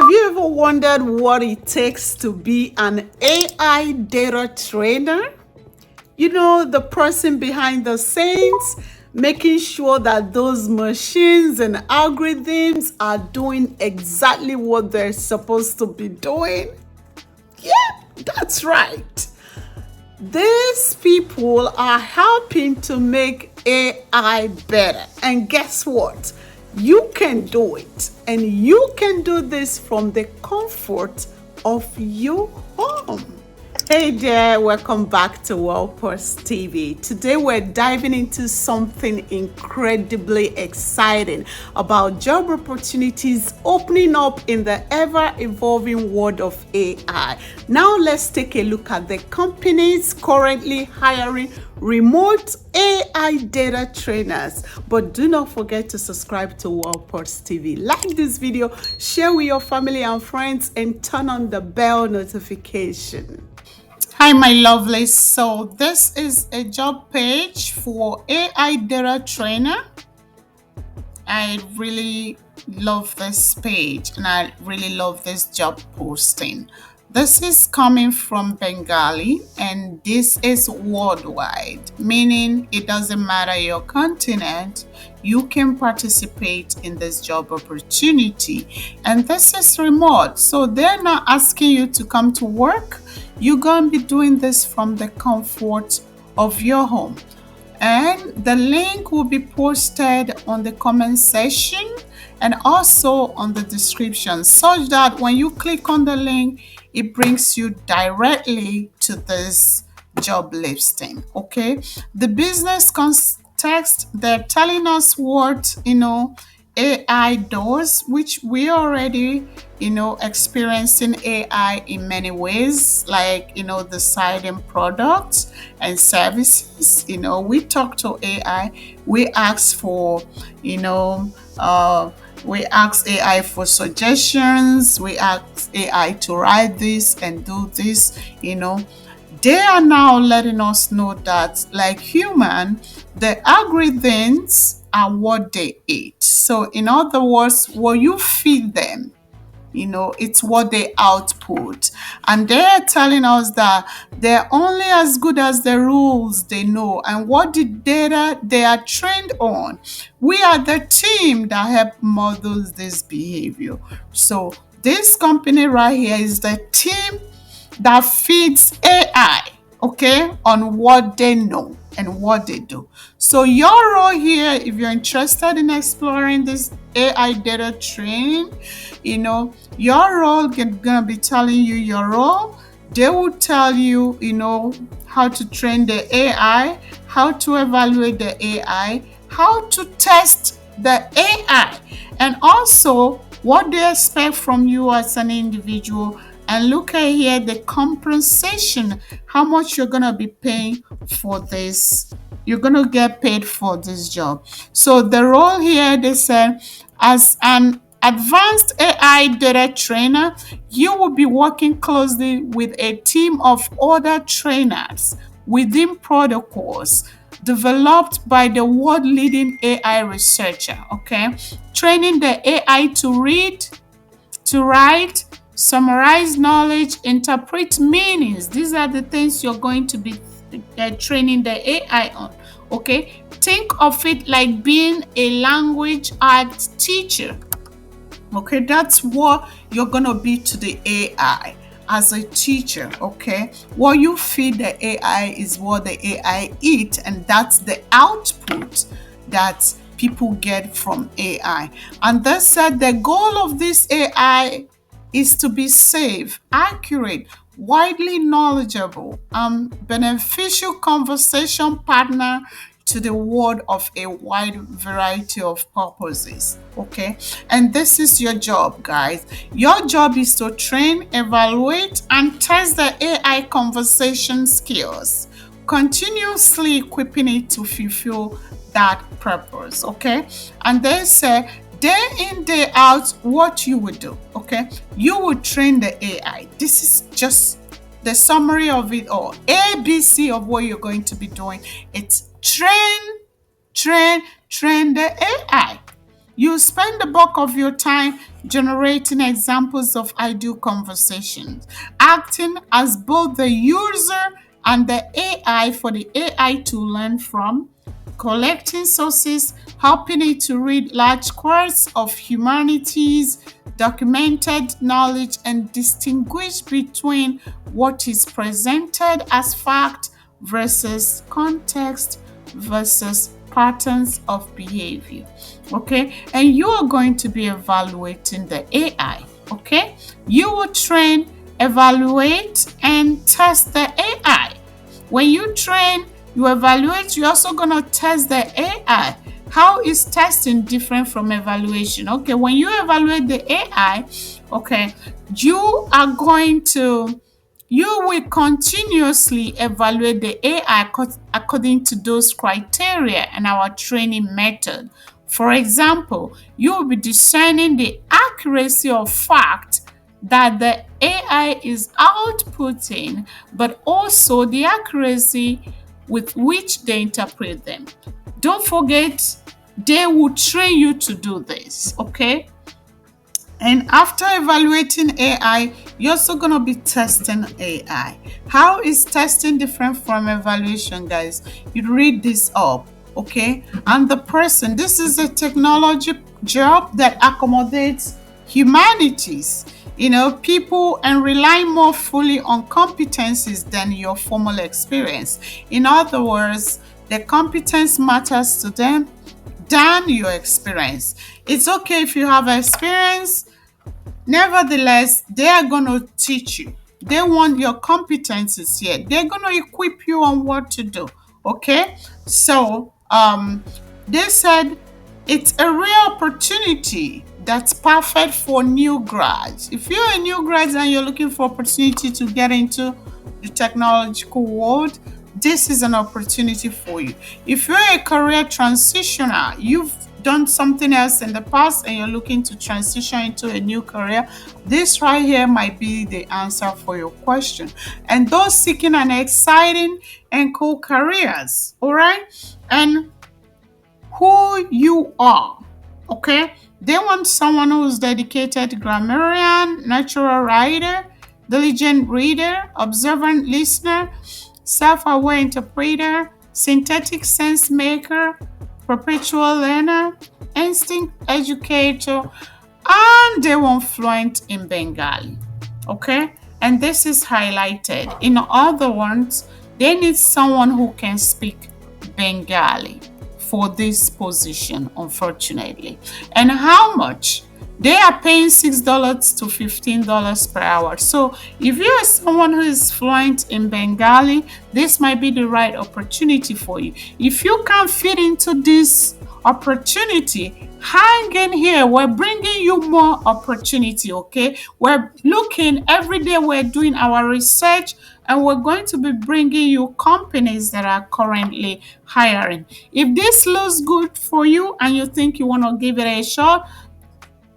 Have you ever wondered what it takes to be an AI data trainer? You know, the person behind the scenes, making sure that those machines and algorithms are doing exactly what they're supposed to be doing. Yeah, that's right. These people are helping to make AI better. And guess what? You can do it. And you can do this from the comfort of your home. Hey there, welcome back to WellPost TV. Today we're diving into something incredibly exciting about job opportunities opening up in the ever-evolving world of AI. Now let's take a look at the companies currently hiring remote AI data trainers. But do not forget to subscribe to WellPost TV. Like this video, share with your family and friends, and turn on the bell notification. Hi, my lovelies. So this is a job page for AI data trainer. I really love this page and I really love this job posting. This is coming from Bengali and this is worldwide, meaning it doesn't matter your continent, you can participate in this job opportunity. And this is remote, so they're not asking you to come to work. You're going to be doing this from the comfort of your home. And the link will be posted on the comment section and also on the description, such that when you click on the link, it brings you directly to this job listing. Okay, the business context, they're telling us what AI does, which we already experiencing AI in many ways, like deciding products and services. We talk to AI, we ask for we ask AI for suggestions, we ask AI to write this and do this. They are now letting us know that, like human, the algorithms are what they eat. So in other words, what you feed them, it's what they output. And they're telling us that they're only as good as the rules they know and what the data they are trained on. We are the team that help models this behavior. So this company right here is the team that feeds AI, okay, on what they know and what they do. So your role here, if you're interested in exploring this AI data training, your role gonna be telling you your role. They will tell you, how to train the AI, how to evaluate the AI, how to test the AI, and also what they expect from you as an individual. And look at here, the compensation, how much you're going to be paying for this. You're going to get paid for this job. So the role here, they said, as an advanced AI data trainer, you will be working closely with a team of other trainers within protocols developed by the world leading AI researcher, okay? Training the AI to read, to write, summarize knowledge, interpret meanings. These are the things you're going to be training the AI on. Okay, think of it like being a language arts teacher. Okay, that's what you're gonna be to the AI as a teacher. Okay, what you feed the AI is what the AI eat, and that's the output that people get from AI. And they said the goal of this AI is to be safe, accurate, widely knowledgeable, beneficial conversation partner to the world of a wide variety of purposes. Okay, and this is your job, guys. Your job is to train, evaluate, and test the AI conversation skills, continuously equipping it to fulfill that purpose. Okay, and they say day in, day out, what you would do. Okay, you would train the AI. This is just the summary of it all. ABC of what you're going to be doing. It's train the AI. You spend the bulk of your time generating examples of ideal conversations, acting as both the user and the AI for the AI to learn from, collecting sources, helping it to read large quarts of humanities, documented knowledge, and distinguish between what is presented as fact versus context versus patterns of behavior. Okay, and you are going to be evaluating the AI. Okay, you will train, evaluate, and test the AI. When you train, you evaluate, you're also going to test the AI. How is testing different from evaluation? Okay, when you evaluate the AI, okay, you are going to you will continuously evaluate the AI according to those criteria and our training method. For example, you will be discerning the accuracy of fact that the AI is outputting, but also the accuracy with which they interpret them. Don't forget, they will train you to do this, okay? And after evaluating AI, you're also going to be testing AI. How is testing different from evaluation, guys? You read this up, okay? And the person, this is a technology job that accommodates humanities, people, and rely more fully on competencies than your formal experience. In other words, the competence matters to them than your experience. It's okay if you have experience. Nevertheless, they are going to teach you. They want your competencies here. They're going to equip you on what to do. Okay? So, they said it's a real opportunity that's perfect for new grads. If you're a new grad and you're looking for opportunity to get into the technological world, this is an opportunity for you. If you're a career transitioner, you've done something else in the past and you're looking to transition into a new career, this right here might be the answer for your question. And those seeking an exciting and cool careers, all right? And who you are, okay? They want someone who's dedicated grammarian, natural writer, diligent reader, observant listener, self-aware interpreter, synthetic sense maker, perpetual learner, instinct educator, and they want fluent in Bengali. Okay? And this is highlighted. In other words, they need someone who can speak Bengali for this position, unfortunately. And how much? They are paying $6 to $15 per hour. So if you are someone who is fluent in Bengali, this might be the right opportunity for you. If you can't fit into this opportunity, hang in here. We're bringing you more opportunity, okay? We're looking every day, we're doing our research, and we're going to be bringing you companies that are currently hiring. If this looks good for you and you think you want to give it a shot,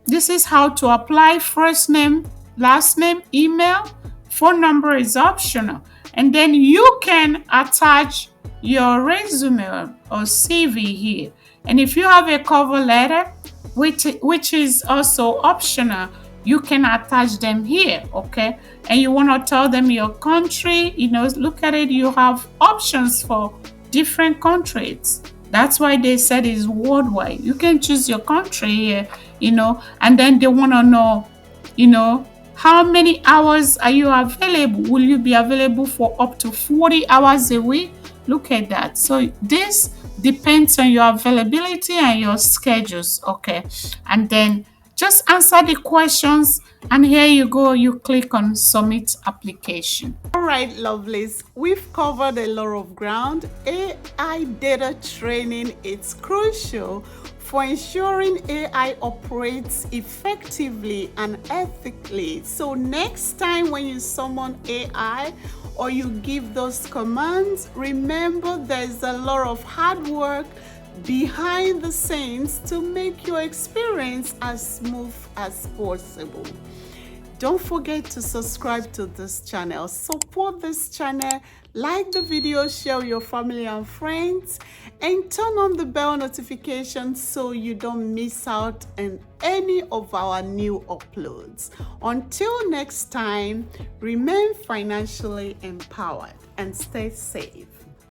this is how to apply. First name, last name, email, phone number is optional. And then you can attach your resume or CV here. And if you have a cover letter, which is also optional, you can attach them here, okay? And you want to tell them your country, look at it, you have options for different countries. That's why they said it's worldwide. You can choose your country here, and then they want to know, how many hours are you available? Will you be available for up to 40 hours a week? Look at that. So this depends on your availability and your schedules, okay? And then just answer the questions, and here you go. You click on submit application. All right, lovelies, we've covered a lot of ground. AI data training is crucial for ensuring AI operates effectively and ethically. So next time when you summon AI or you give those commands, remember there's a lot of hard work behind the scenes to make your experience as smooth as possible. Don't forget to subscribe to this channel, support this channel, like the video, share with your family and friends, and turn on the bell notification so you don't miss out on any of our new uploads. Until next time, remain financially empowered and stay safe.